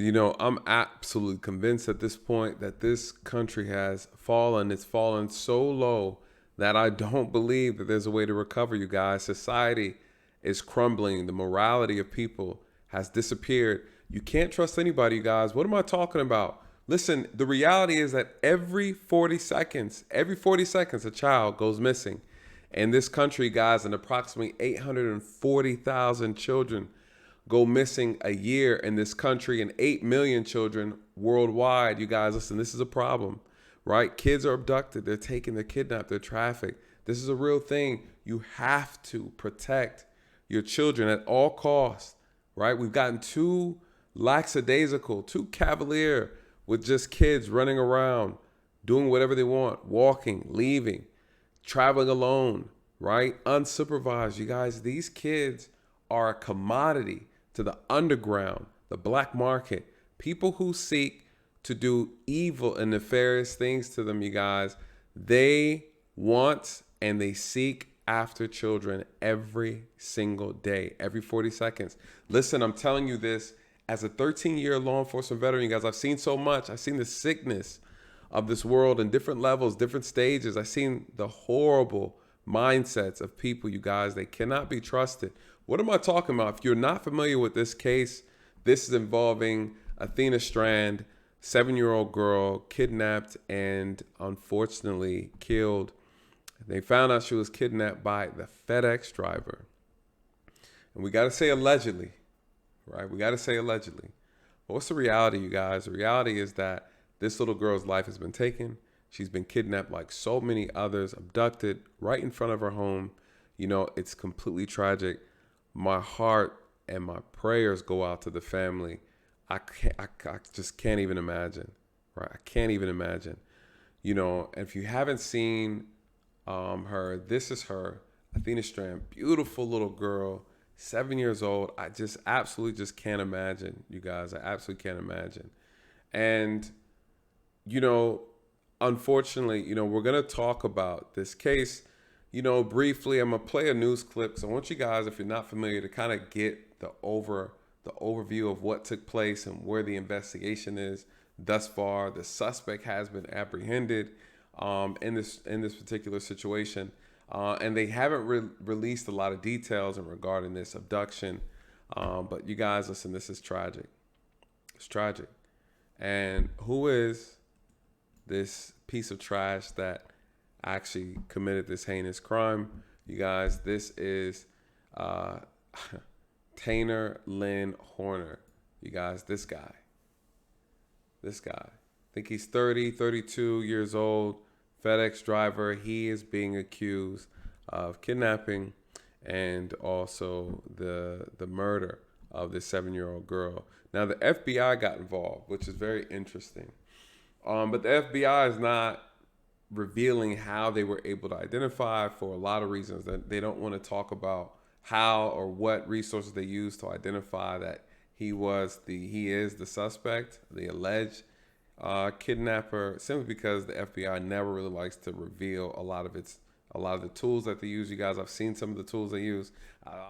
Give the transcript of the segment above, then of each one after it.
I'm absolutely convinced at this point that this country has fallen. It's fallen so low that I don't believe that there's a way to recover, you guys. Society is crumbling. The morality of people has disappeared. You can't trust anybody, you guys. What am I talking about? Listen, the reality is that every 40 seconds, a child goes missing. In this country, guys, and approximately 840,000 children go missing a year in this country, and 8 million children worldwide. You guys, listen, this is a problem, right? Kids are abducted. They're taken, they're kidnapped, they're trafficked. This is a real thing. You have to protect your children at all costs, right? We've gotten too lackadaisical, too cavalier with just kids running around, doing whatever they want, walking, leaving, traveling alone, right? Unsupervised. You guys, these kids are a commodity to the underground, the black market. People who seek to do evil and nefarious things to them, you guys, they want and they seek after children every single day, every 40 seconds. Listen, I'm telling you this as a 13-year law enforcement veteran, you guys. I've seen so much. I've seen the sickness of this world in different levels, different stages. I've seen the horrible mindsets of people, you guys. They cannot be trusted. What am I talking about? If you're not familiar with this case, this is involving Athena Strand, 7-year-old girl, kidnapped and unfortunately killed. They found out she was kidnapped by the FedEx driver. And we got to say allegedly, right? We got to say allegedly. But what's the reality, you guys? The reality is that this little girl's life has been taken. She's been kidnapped like so many others, abducted right in front of her home. It's completely tragic. My heart and my prayers go out to the family. I just can't even imagine, right? I can't even imagine. And if you haven't seen her, this is her, Athena Strand, beautiful little girl, 7 years old. I just absolutely just can't imagine, you guys. I absolutely can't imagine. And, unfortunately, we're going to talk about this case, briefly. I'm going to play a news clip. So I want you guys, if you're not familiar, to kind of get the overview of what took place and where the investigation is thus far. The suspect has been apprehended in this particular situation. And they haven't released a lot of details regarding this abduction. But you guys, listen, this is tragic. It's tragic. And who is this piece of trash that actually committed this heinous crime? You guys, this is Tanner Lynn Horner. You guys, this guy. I think he's 32 years old, FedEx driver. He is being accused of kidnapping and also the murder of this 7-year-old girl. Now, the FBI got involved, which is very interesting. But the FBI is not revealing how they were able to identify, for a lot of reasons. That they don't want to talk about how or what resources they used to identify that he is the suspect, the alleged kidnapper, simply because the FBI never really likes to reveal a lot of the tools that they use. You guys, I've seen some of the tools they use.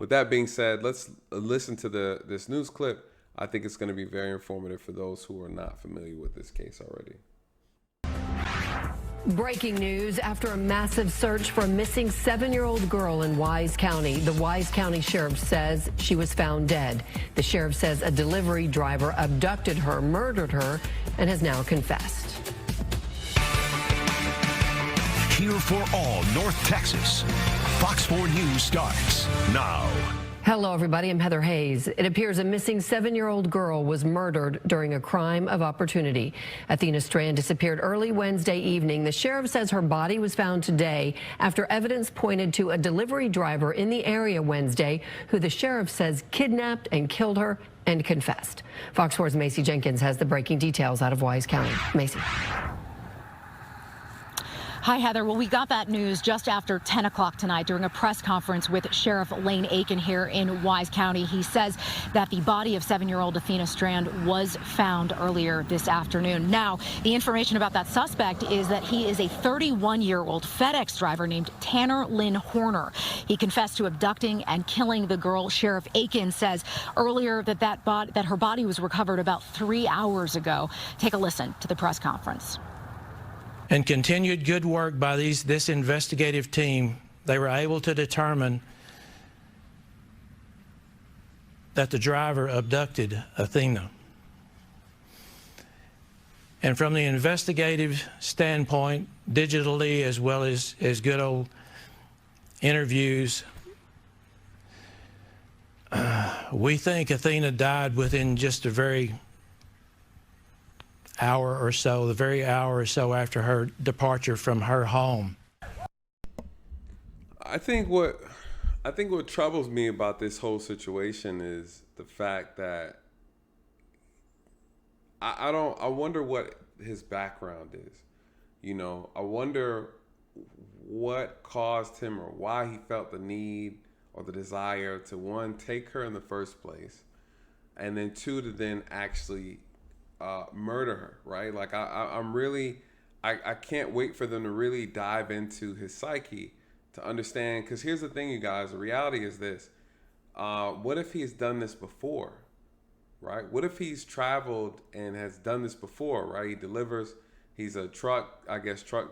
With that being said, let's listen to this news clip. I think it's going to be very informative for those who are not familiar with this case already. Breaking news after a massive search for a missing 7-year-old girl in Wise County. The Wise County Sheriff says she was found dead. The sheriff says a delivery driver abducted her, murdered her, and has now confessed. Here for all North Texas, Fox 4 News starts now. Hello, everybody. I'm Heather Hayes. It appears a missing 7-year-old girl was murdered during a crime of opportunity. Athena Strand disappeared early Wednesday evening. The sheriff says her body was found today after evidence pointed to a delivery driver in the area Wednesday who the sheriff says kidnapped and killed her and confessed. Fox 4's Macy Jenkins has the breaking details out of Wise County. Macy. Hi, Heather. Well, we got that news just after 10 o'clock tonight during a press conference with Sheriff Lane Aiken here in Wise County. He says that the body of 7-year-old Athena Strand was found earlier this afternoon. Now, the information about that suspect is that he is a 31-year-old FedEx driver named Tanner Lynn Horner. He confessed to abducting and killing the girl. Sheriff Aiken says earlier that her body was recovered about 3 hours ago. Take a listen to the press conference. And continued good work by this investigative team, they were able to determine that the driver abducted Athena. And from the investigative standpoint, digitally as well as good old interviews, we think Athena died within just a very hour or so, the very hour or so after her departure from her home. I think what troubles me about this whole situation is the fact that I wonder what his background is. You know, I wonder what caused him or why he felt the need or the desire to, one, take her in the first place, and then two, to then actually murder her, right? Like I can't wait for them to really dive into his psyche to understand, because here's the thing, you guys, the reality is this. What if he's done this before, right? What if he's traveled and has done this before, right? He delivers, he's a truck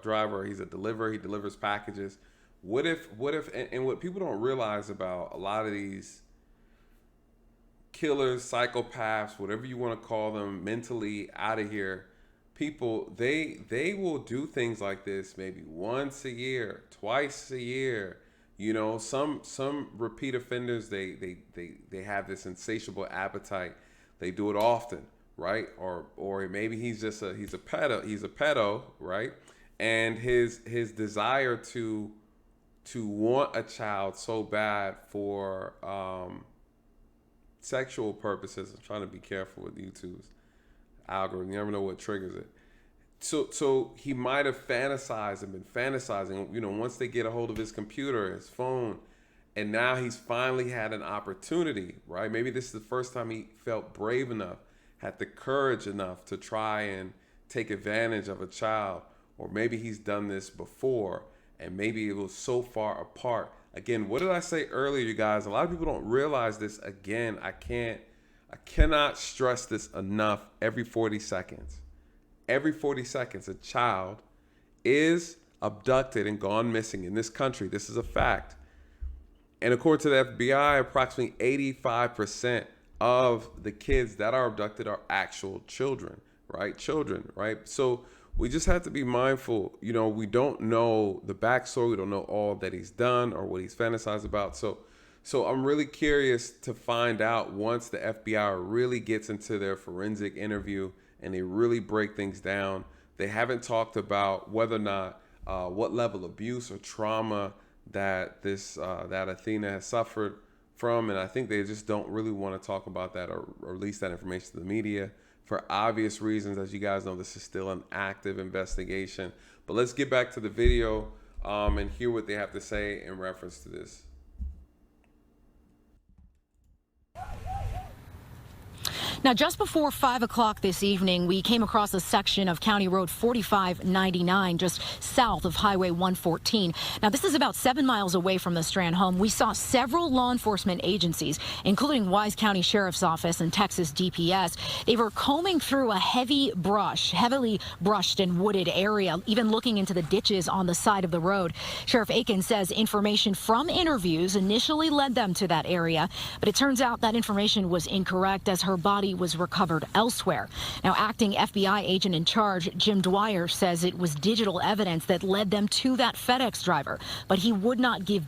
driver, he's a deliverer, he delivers packages. What if, and what people don't realize about a lot of these killers, psychopaths, whatever you want to call them, mentally out of here people, they will do things like this maybe once a year, twice a year. You know, some repeat offenders, they have this insatiable appetite. They do it often, right? Or maybe he's a pedo, right? And his desire to want a child so bad for sexual purposes. I'm trying to be careful with YouTube's algorithm. You never know what triggers it. So he might have fantasized and been fantasizing, you know, once they get a hold of his computer, his phone, and now he's finally had an opportunity, right? Maybe this is the first time he felt brave enough, had the courage enough to try and take advantage of a child, or maybe he's done this before, and maybe it was so far apart. Again, what did I say earlier, you guys? A lot of people don't realize this. Again, I cannot stress this enough. Every 40 seconds, a child is abducted and gone missing in this country. This is a fact. And according to the FBI, approximately 85% of the kids that are abducted are actual children, right? Children, right? So we just have to be mindful. You know, we don't know the backstory. We don't know all that he's done or what he's fantasized about. So I'm really curious to find out, once the FBI really gets into their forensic interview and they really break things down. They haven't talked about whether or not what level of abuse or trauma that that Athena has suffered from, and I think they just don't really want to talk about that or release that information to the media for obvious reasons. As you guys know, this is still an active investigation. But let's get back to the video and hear what they have to say in reference to this. Now, just before 5 o'clock this evening, we came across a section of County Road 4599, just south of Highway 114. Now, this is about 7 miles away from the Strand home. We saw several law enforcement agencies, including Wise County Sheriff's Office and Texas DPS. They were combing through a heavily brushed and wooded area, even looking into the ditches on the side of the road. Sheriff Aiken says information from interviews initially led them to that area, but it turns out that information was incorrect, as her body was recovered elsewhere. Now, acting FBI agent in charge, Jim Dwyer, says it was digital evidence that led them to that FedEx driver, but he would not give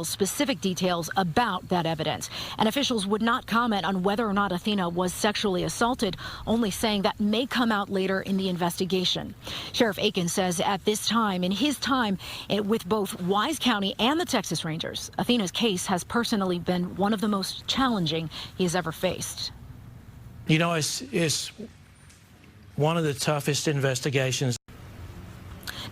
specific details about that evidence. And officials would not comment on whether or not Athena was sexually assaulted, only saying that may come out later in the investigation. Sheriff Aiken says at this time, in his time with both Wise County and the Texas Rangers, Athena's case has personally been one of the most challenging he has ever faced. You know, it's one of the toughest investigations.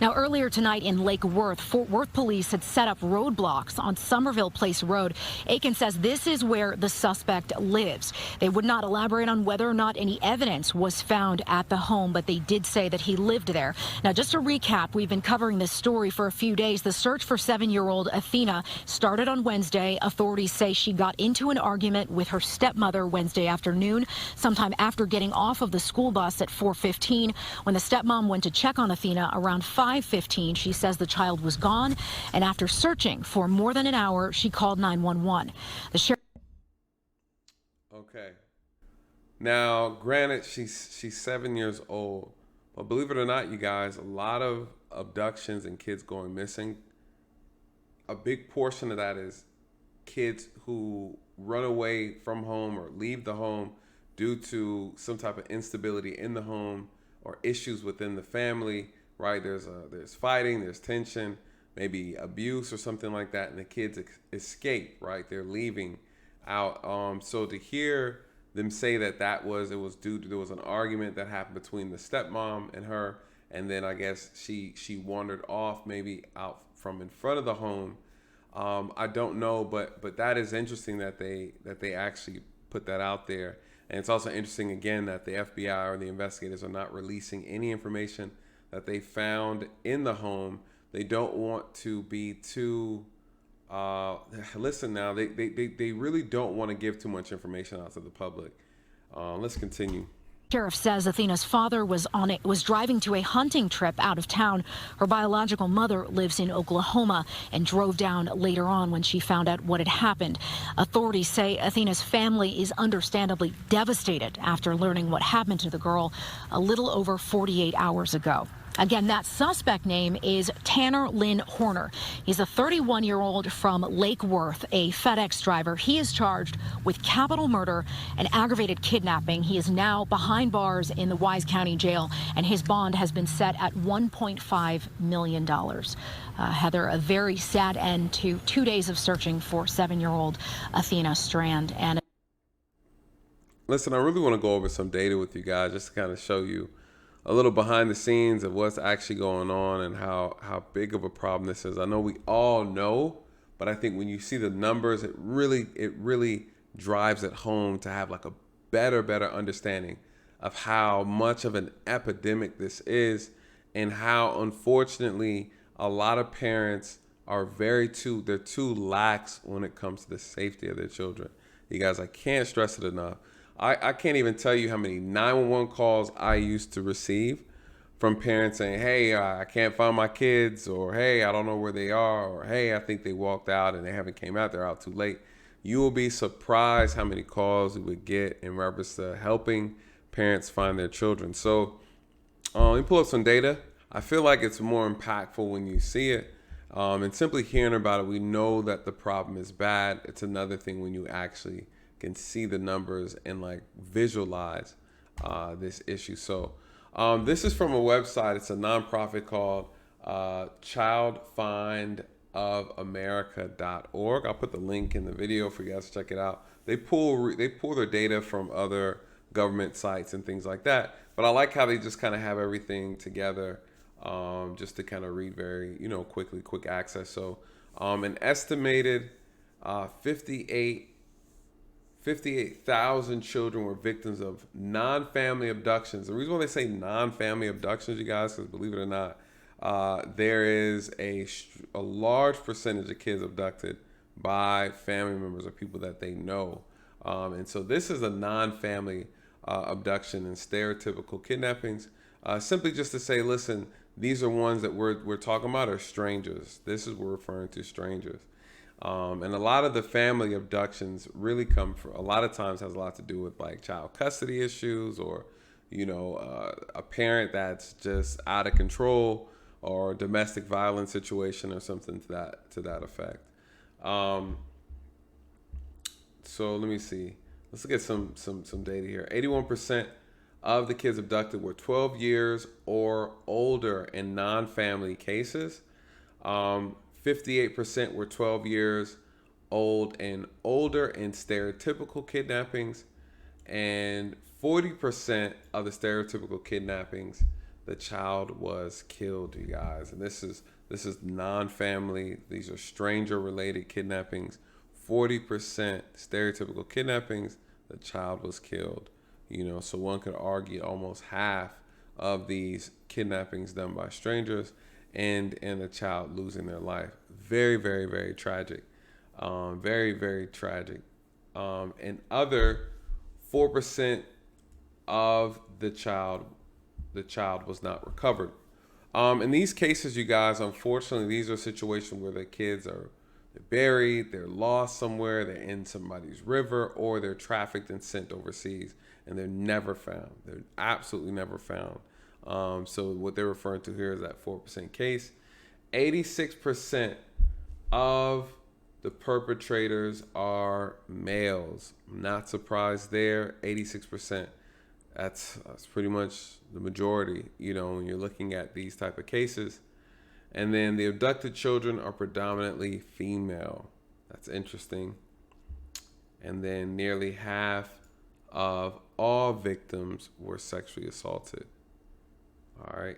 Now, earlier tonight in Lake Worth, Fort Worth police had set up roadblocks on Somerville Place Road. Aiken says this is where the suspect lives. They would not elaborate on whether or not any evidence was found at the home, but they did say that he lived there. Now, just to recap, we've been covering this story for a few days. The search for 7-year-old Athena started on Wednesday. Authorities say she got into an argument with her stepmother Wednesday afternoon, sometime after getting off of the school bus at 4:15. When the stepmom went to check on Athena around 5:15, she says the child was gone, and after searching for more than an hour, she called 911. The sheriff. Okay. Now, granted, she's 7 years old, but believe it or not, you guys, a lot of abductions and kids going missing, a big portion of that is kids who run away from home or leave the home due to some type of instability in the home or issues within the family, right? There's fighting, there's tension, maybe abuse or something like that, and the kids escape, right? They're leaving out. So to hear them say that it was due to, there was an argument that happened between the stepmom and her, and then I guess she wandered off, maybe out from in front of the home. I don't know, but that is interesting that they actually put that out there. And it's also interesting, again, that the FBI or the investigators are not releasing any information that they found in the home. They don't want to be too, listen now, they really don't want to give too much information out to the public. Let's continue. Sheriff says Athena's father was driving to a hunting trip out of town. Her biological mother lives in Oklahoma and drove down later on when she found out what had happened. Authorities say Athena's family is understandably devastated after learning what happened to the girl a little over 48 hours ago. Again, that suspect name is Tanner Lynn Horner. He's a 31-year-old from Lake Worth, a FedEx driver. He is charged with capital murder and aggravated kidnapping. He is now behind bars in the Wise County Jail, and his bond has been set at $1.5 million. Heather, a very sad end to 2 days of searching for 7-year-old Athena Strand. And listen, I really want to go over some data with you guys just to kind of show you a little behind the scenes of what's actually going on and how big of a problem this is. I know we all know, but I think when you see the numbers, it really drives it home to have like a better understanding of how much of an epidemic this is, and how unfortunately a lot of parents are they're too lax when it comes to the safety of their children. You guys, I can't stress it enough. I can't even tell you how many 911 calls I used to receive from parents saying, hey, I can't find my kids, or hey, I don't know where they are, or hey, I think they walked out and they haven't came out, they're out too late. You will be surprised how many calls we would get in reference to helping parents find their children. So let me pull up some data. I feel like it's more impactful when you see it. And simply hearing about it, we know that the problem is bad. It's another thing when you actually can see the numbers and like visualize this issue. So this is from a website. It's a nonprofit called childfindofamerica.org. I'll put the link in the video for you guys to check it out. They pull their data from other government sites and things like that. But I like how they just kind of have everything together just to kind of read very, quick access. So an estimated 58,000 children were victims of non-family abductions. The reason why they say non-family abductions, you guys, because believe it or not, there is a large percentage of kids abducted by family members or people that they know. And so this is a non-family abduction and stereotypical kidnappings. Simply just to say, listen, these are ones that we're talking about are strangers. This is what we're referring to, strangers. And a lot of the family abductions really come from, a lot of times has a lot to do with like child custody issues, or, a parent that's just out of control, or domestic violence situation or something to that effect. So let me see. Let's get some data here. 81% of the kids abducted were 12 years or older in non-family cases. 58% were 12 years old and older in stereotypical kidnappings, and 40% of the stereotypical kidnappings the child was killed, you guys. And this is non-family. These are stranger-related kidnappings. 40% stereotypical kidnappings, the child was killed. So one could argue almost half of these kidnappings done by strangers and a child losing their life. Very, very, very tragic. Very, very tragic. And other 4% of the child was not recovered. In these cases, you guys, unfortunately, these are situations where the kids they're buried, they're lost somewhere, they're in somebody's river, or they're trafficked and sent overseas, and they're never found. They're absolutely never found. So what they're referring to here is that 4% case. 86% of the perpetrators are males. I'm not surprised there. 86%. That's pretty much the majority, when you're looking at these type of cases. And then the abducted children are predominantly female. That's interesting. And then nearly half of all victims were sexually assaulted. All right.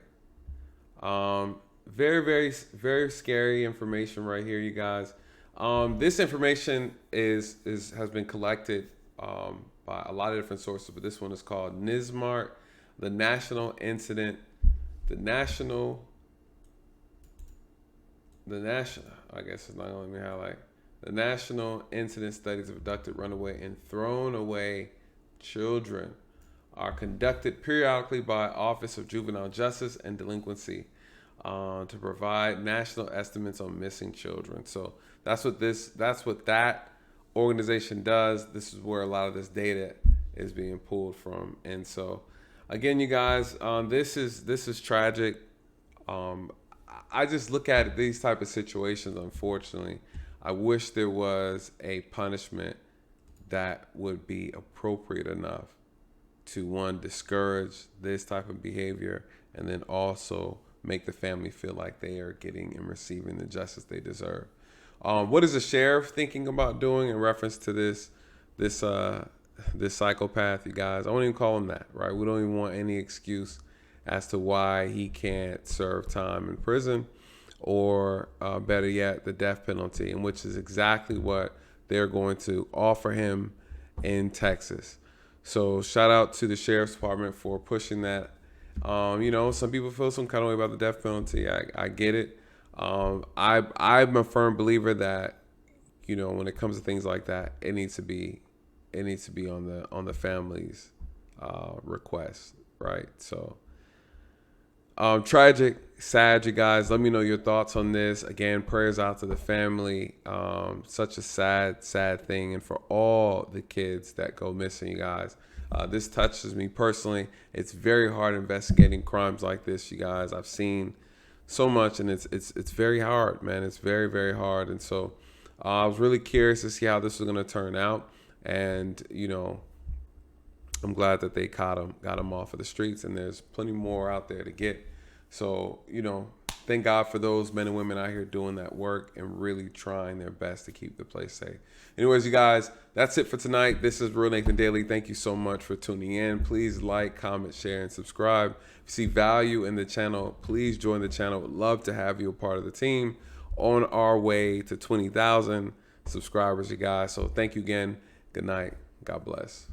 Very, very, very scary information right here, you guys. This information has been collected by a lot of different sources, but this one is called NISMART, the National, I guess it's not going to let me highlight. The National Incident Studies of Abducted, Runaway, and Thrown Away Children are conducted periodically by Office of Juvenile Justice and Delinquency to provide national estimates on missing children. So that's what that organization does. This is where a lot of this data is being pulled from. And so again, you guys, this is tragic. I just look at these type of situations, unfortunately. I wish there was a punishment that would be appropriate enough to, one, discourage this type of behavior, and then also make the family feel like they are getting and receiving the justice they deserve. What is the sheriff thinking about doing in reference to this psychopath, you guys? I won't even call him that, right? We don't even want any excuse as to why he can't serve time in prison, or better yet, the death penalty, and which is exactly what they're going to offer him in Texas. So shout out to the sheriff's department for pushing that. Some people feel some kind of way about the death penalty. I get it. I'm a firm believer that, when it comes to things like that, it needs to be on the family's request, right? So tragic, sad, you guys. Let me know your thoughts on this. Again, prayers out to the family. Such a sad thing, and for all the kids that go missing, you guys. This touches me personally. It's very hard investigating crimes like this, you guys. I've seen so much, and it's very hard, man. It's very, very hard. And so I was really curious to see how this was going to turn out. And, I'm glad that they got him off of the streets, and there's plenty more out there to get. So, thank God for those men and women out here doing that work and really trying their best to keep the place safe. Anyways, you guys, that's it for tonight. This is Real Nathan Daily. Thank you so much for tuning in. Please like, comment, share, and subscribe. If you see value in the channel, please join the channel. Would love to have you a part of the team on our way to 20,000 subscribers, you guys. So thank you again. Good night. God bless.